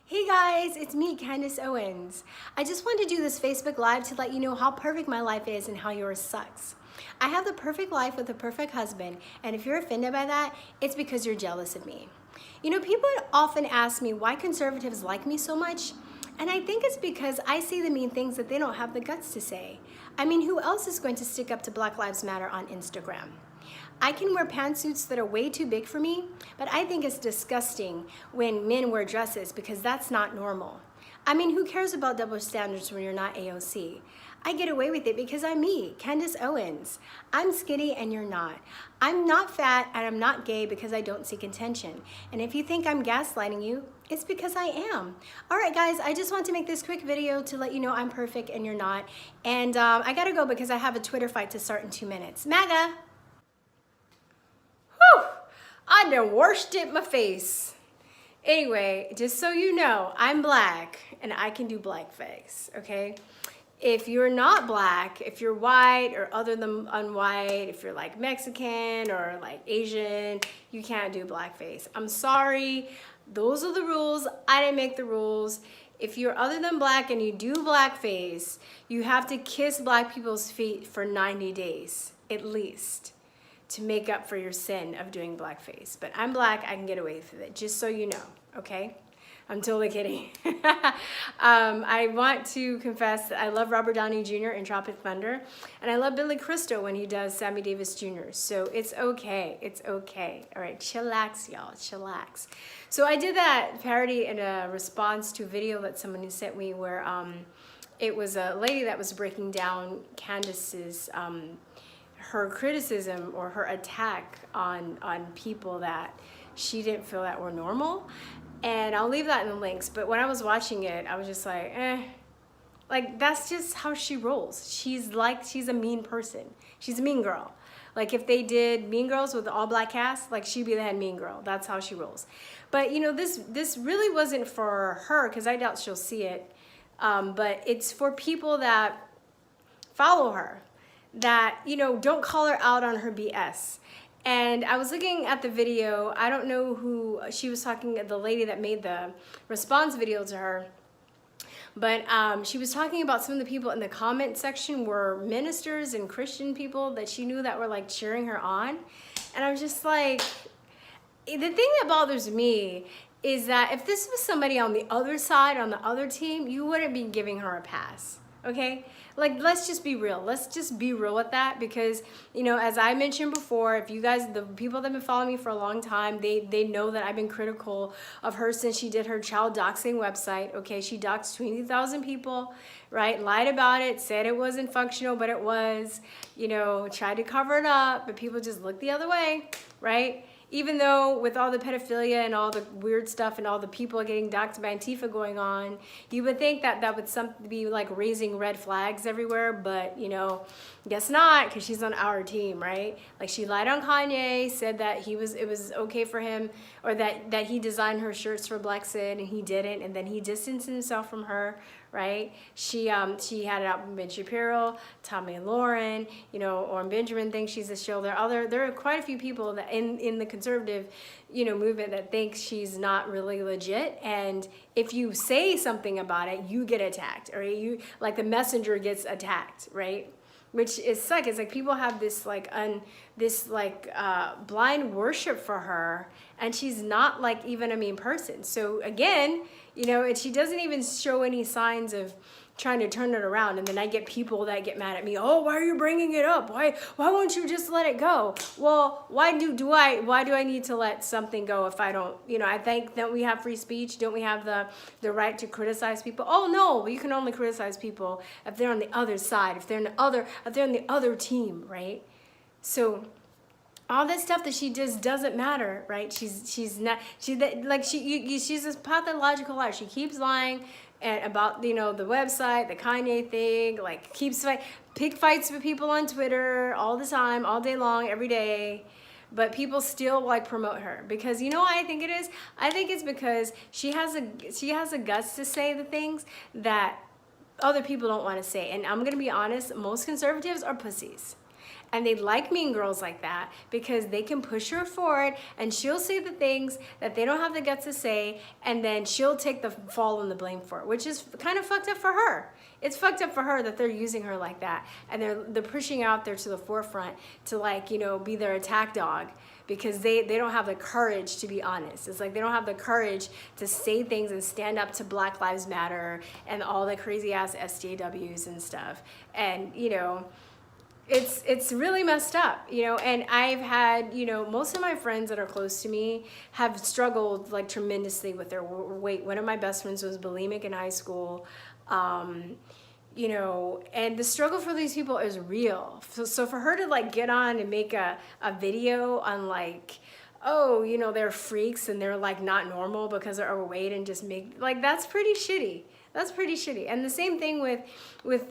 Hey guys, it's me, Candace Owens. I just wanted to do this Facebook Live to let you know how perfect my life is and how yours sucks. I have the perfect life with a perfect husband, and if you're offended by that, it's because you're jealous of me. You know, people often ask me why conservatives like me so much, and I think it's because I say the mean things that they don't have the guts to say. I mean, who else is going to stick up to Black Lives Matter on Instagram? I can wear pantsuits that are way too big for me, but I think it's disgusting when men wear dresses because that's not normal. I mean, who cares about double standards when you're not AOC? I get away with it because I'm me, Candace Owens. I'm skinny and you're not. I'm not fat and I'm not gay because I don't seek attention. And if you think I'm gaslighting you, it's because I am. All right, guys, I just want to make this quick video to let you know I'm perfect and you're not. And I gotta go because I have a Twitter fight to start in 2 minutes. MAGA! I done washed it in my face. Anyway, just so you know, I'm black and I can do blackface, okay? If you're not black, if you're white or other than unwhite, if you're like Mexican or like Asian, you can't do blackface. I'm sorry, those are the rules. I didn't make the rules. If you're other than black and you do blackface, you have to kiss black people's feet for 90 days, at least, to make up for your sin of doing blackface. But I'm black, I can get away with it, just so you know, okay? I'm totally kidding. I want to confess that I love Robert Downey Jr. in Tropic Thunder, and I love Billy Crystal when he does Sammy Davis Jr., so it's okay, it's okay. All right, chillax, y'all, chillax. So I did that parody in a response to a video that someone sent me where it was a lady that was breaking down Candace's her criticism or her attack on people that she didn't feel that were normal. And I'll leave that in the links. But when I was watching it, I was just like, like that's just how she rolls. She's a mean person. She's a mean girl. Like if they did Mean Girls with the all black cast, like she'd be the head mean girl. That's how she rolls. But you know, this really wasn't for her because I doubt she'll see it. But it's for people that follow her, that, you know, don't call her out on her BS. And I was looking at the video. I don't know who she was talking, the lady that made the response video to her, but she was talking about some of the people in the comment section were ministers and Christian people that she knew that were like cheering her on. And I was just like, the thing that bothers me is that if this was somebody on the other side, on the other team, you wouldn't be giving her a pass, okay? Like, let's just be real. Let's just be real with that because, you know, as I mentioned before, if you guys, the people that have been following me for a long time, they know that I've been critical of her since she did her child doxing website, okay? She doxed 20,000 people, right? Lied about it, said it wasn't functional, but it was, you know, tried to cover it up, but people just looked the other way, right? Even though with all the pedophilia and all the weird stuff and all the people getting doxxed by Antifa going on, you would think that that would be like raising red flags everywhere, but you know, guess not, because she's on our team, right? Like she lied on Kanye, said that it was okay for him, or that he designed her shirts for Black Sid and he didn't, and then he distanced himself from her, right? She had it out with Ben Shapiro, Tommy and Lauren, you know, Orrin Benjamin thinks she's a shill. There are quite a few people that in the conservative, you know, movement that thinks she's not really legit. And if you say something about it, you get attacked, or you, like the messenger gets attacked, right? Which is suck. It's like people have this blind worship for her, and she's not like even a mean person. So again, you know, and she doesn't even show any signs of trying to turn it around. And then I get people that get mad at me. Oh, why are you bringing it up? Why won't you just let it go? Well, why do I need to let something go if I don't, you know, I think, don't we have free speech? Don't we have the right to criticize people? Oh no, you can only criticize people if they're on the other side, if they're on the other team, right? So all that stuff that she just doesn't matter, right? She's a pathological liar. She keeps lying about, you know, the website, the Kanye thing, like pick fights with people on Twitter all the time, all day long, every day. But people still like promote her because, you know what I think it is? I think it's because she has the guts to say the things that other people don't want to say. And I'm gonna be honest, most conservatives are pussies. And they like mean girls like that because they can push her forward and she'll say the things that they don't have the guts to say, and then she'll take the fall and the blame for it, which is kind of fucked up for her. It's fucked up for her that they're using her like that, and they're pushing out there to the forefront to, like, you know, be their attack dog, because they don't have the courage to be honest. It's like they don't have the courage to say things and stand up to Black Lives Matter and all the crazy ass SJWs and stuff. And, you know, it's really messed up, you know. And I've had, you know, most of my friends that are close to me have struggled like tremendously with their weight. One of my best friends was bulimic in high school. You know, and the struggle for these people is real. So for her to like get on and make a video on like, oh, you know, they're freaks and they're like not normal because they're overweight, and just make, like, that's pretty shitty. That's pretty shitty. And the same thing with,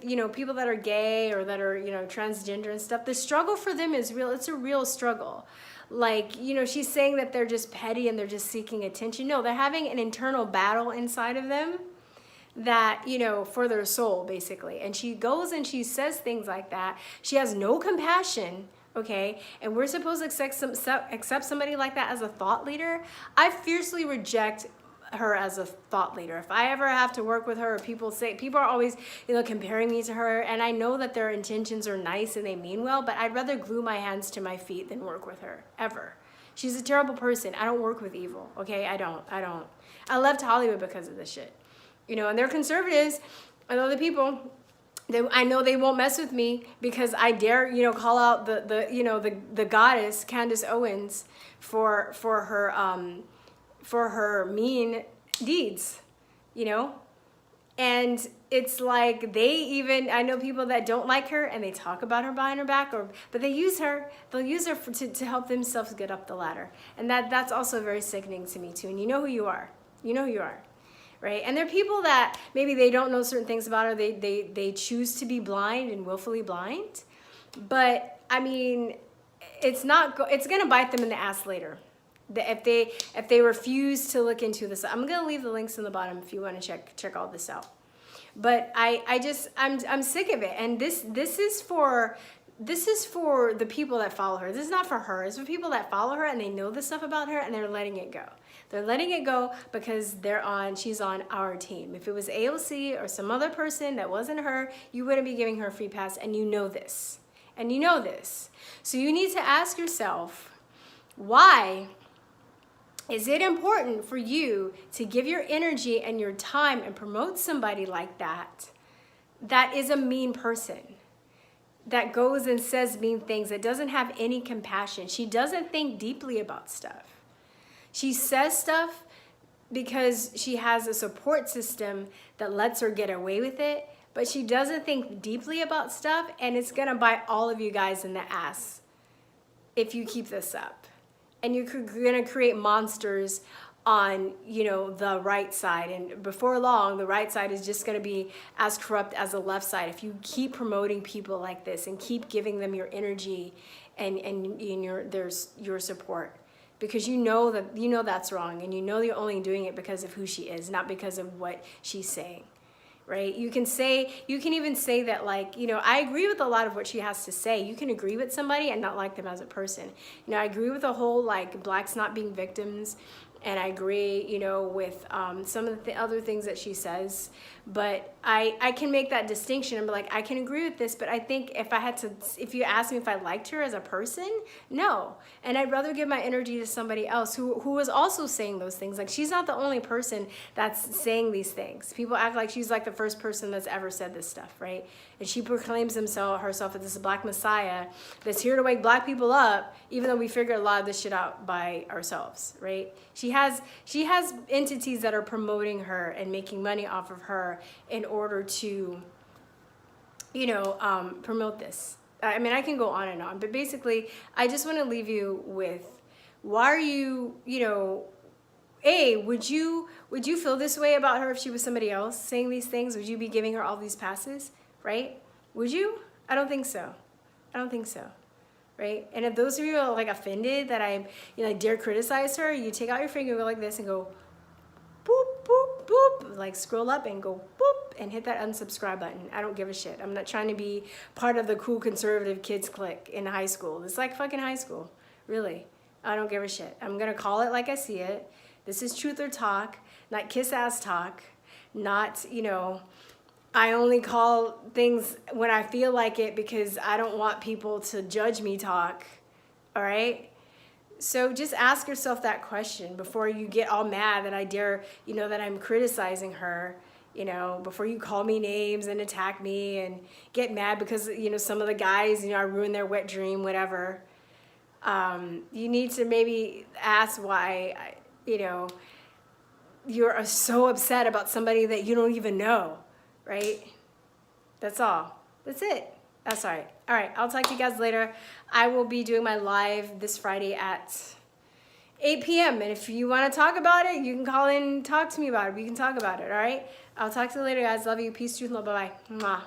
you know, people that are gay or that are, you know, transgender and stuff. The struggle for them is real. It's a real struggle. Like, you know, she's saying that they're just petty and they're just seeking attention. No, they're having an internal battle inside of them that, you know, for their soul, basically. And she goes and she says things like that. She has no compassion, okay? And we're supposed to accept somebody like that as a thought leader. I fiercely reject her as a thought leader. If I ever have to work with her, or people are always, you know, comparing me to her, and I know that their intentions are nice and they mean well, but I'd rather glue my hands to my feet than work with her, ever. She's a terrible person. I don't work with evil, okay? I don't. I left Hollywood because of this shit. You know, and they're conservatives and other people. I know they won't mess with me because I dare, you know, call out the goddess Candace Owens for her mean deeds, you know. And it's like I know people that don't like her and they talk about her behind her back, but they use her. They'll use her to help themselves get up the ladder, and that's also very sickening to me too. And you know who you are. You know who you are. Right? And there are people that maybe they don't know certain things about her. They choose to be blind and willfully blind. But I mean, it's gonna bite them in the ass later. If they refuse to look into this. I'm gonna leave the links in the bottom if you want to check all this out. But I'm sick of it. And this is for the people that follow her. This is not for her. It's for people that follow her and they know this stuff about her and they're letting it go. They're letting it go because she's on our team. If it was AOC or some other person that wasn't her, you wouldn't be giving her a free pass, and you know this. And you know this. So you need to ask yourself, why is it important for you to give your energy and your time and promote somebody like that is a mean person, that goes and says mean things, that doesn't have any compassion? She doesn't think deeply about stuff. She says stuff because she has a support system that lets her get away with it, but she doesn't think deeply about stuff, and it's gonna bite all of you guys in the ass if you keep this up. And you're gonna create monsters on, you know, the right side, and before long the right side is just going to be as corrupt as the left side if you keep promoting people like this and keep giving them your energy and your support, because you know that's wrong, and you know you're only doing it because of who she is, not because of what she's saying. Right? You can even say that, like, you know, I agree with a lot of what she has to say. You can agree with somebody and not like them as a person. You know, I agree with the whole, like, blacks not being victims, and I agree, you know, with some of the other things that she says, but I can make that distinction and be like, I can agree with this, but I think if you ask me if I liked her as a person, no. And I'd rather give my energy to somebody else who was also saying those things. Like, she's not the only person that's saying these things. People act like she's like the first person that's ever said this stuff, right? And she proclaims herself as this black messiah that's here to wake black people up, even though we figured a lot of this shit out by ourselves, right? She has entities that are promoting her and making money off of her in order to, you know, promote this. I mean, I can go on and on, but basically, I just want to leave you with, why are you, you know, would you feel this way about her if she was somebody else saying these things? Would you be giving her all these passes, right? Would you? I don't think so. I don't think so. Right? And if those of you are like offended that I, you know, like, dare criticize her, you take out your finger and go like this and go boop, boop, boop, like scroll up and go boop, and hit that unsubscribe button. I don't give a shit. I'm not trying to be part of the cool conservative kids clique in high school. It's like fucking high school, really. I don't give a shit. I'm gonna call it like I see it. This is truth or talk, not kiss ass talk, not, you know, I only call things when I feel like it because I don't want people to judge me talk, all right? So just ask yourself that question before you get all mad that I dare, you know, that I'm criticizing her, you know, before you call me names and attack me and get mad because, you know, some of the guys, you know, I ruined their wet dream, whatever. You need to maybe ask why, you know, you're so upset about somebody that you don't even know, right? That's all. That's it. That's all right. All right, I'll talk to you guys later. I will be doing my live this Friday at 8 p.m. And if you want to talk about it, you can call in and talk to me about it. We can talk about it, all right? I'll talk to you later, guys. Love you. Peace, truth, love. Bye-bye. Mwah.